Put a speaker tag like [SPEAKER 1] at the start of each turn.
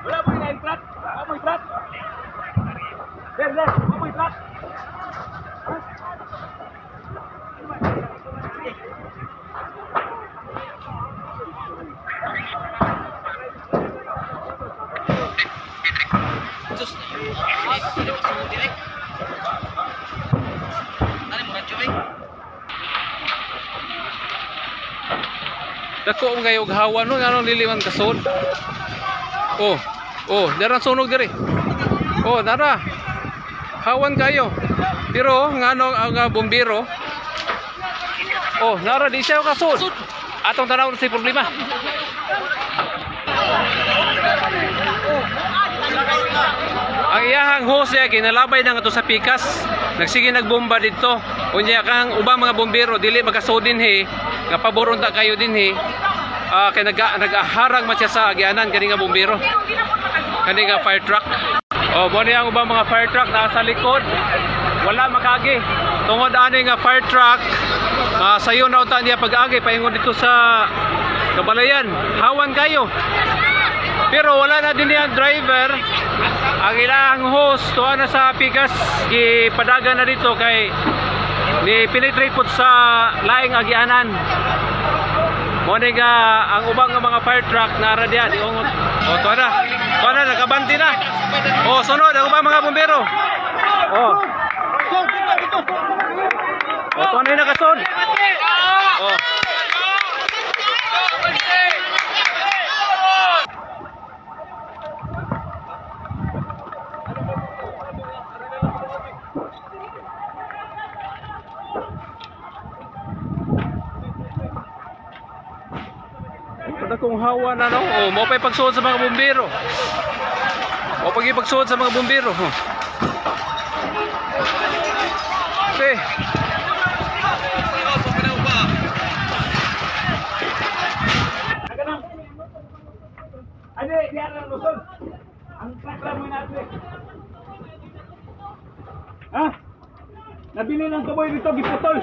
[SPEAKER 1] Wala mo yung truck. Amoy truck. Der, amoy truck.
[SPEAKER 2] Dako ang kayog hawa no, anong liliman kasod. Oh, daran sunog diri. Oh, nara. Hawan kayo. Pero ngano ang bombero? Oh, nara di siya kasod. Atong tanaw sa problema. Ang iyahang hose kinalabay na nga to sa pikas. Nagsige nagbomba dito. Unya kang ubang mga bombero dili makasodin he. Nga paboron ta kayo din he. Kay nagaharang man siya sa agyanan kani nga bombero. Kani nga fire truck. Oh, mo ang ubang mga fire truck nasa likod. Wala makagi. Tungod ani nga fire truck, sayo na unta niya pag-agi paingon dito sa Kabalayan. Hawan kayo. Pero wala na din ang driver. Ang ilang host tuwa na sa pikas gipadagan na dito kay ni penetrate po sa laing agyanan. Mo ni nga ang ubang nga mga fire truck nara diha diungot. Oh, tuwa na nakabanti na. Oh, sunod ang ubang mga bombero. Oh, tuwa na nakasod. Oh. Kada kung hawa na no, mo pa'y pagsuod sa mga bombero. O pagipagsuod sa mga bombero. Okay.
[SPEAKER 1] Ade, diyan lang Luzon. Ang truck lang mo natin. Ha? Nabili ng kaboy dito, giputol.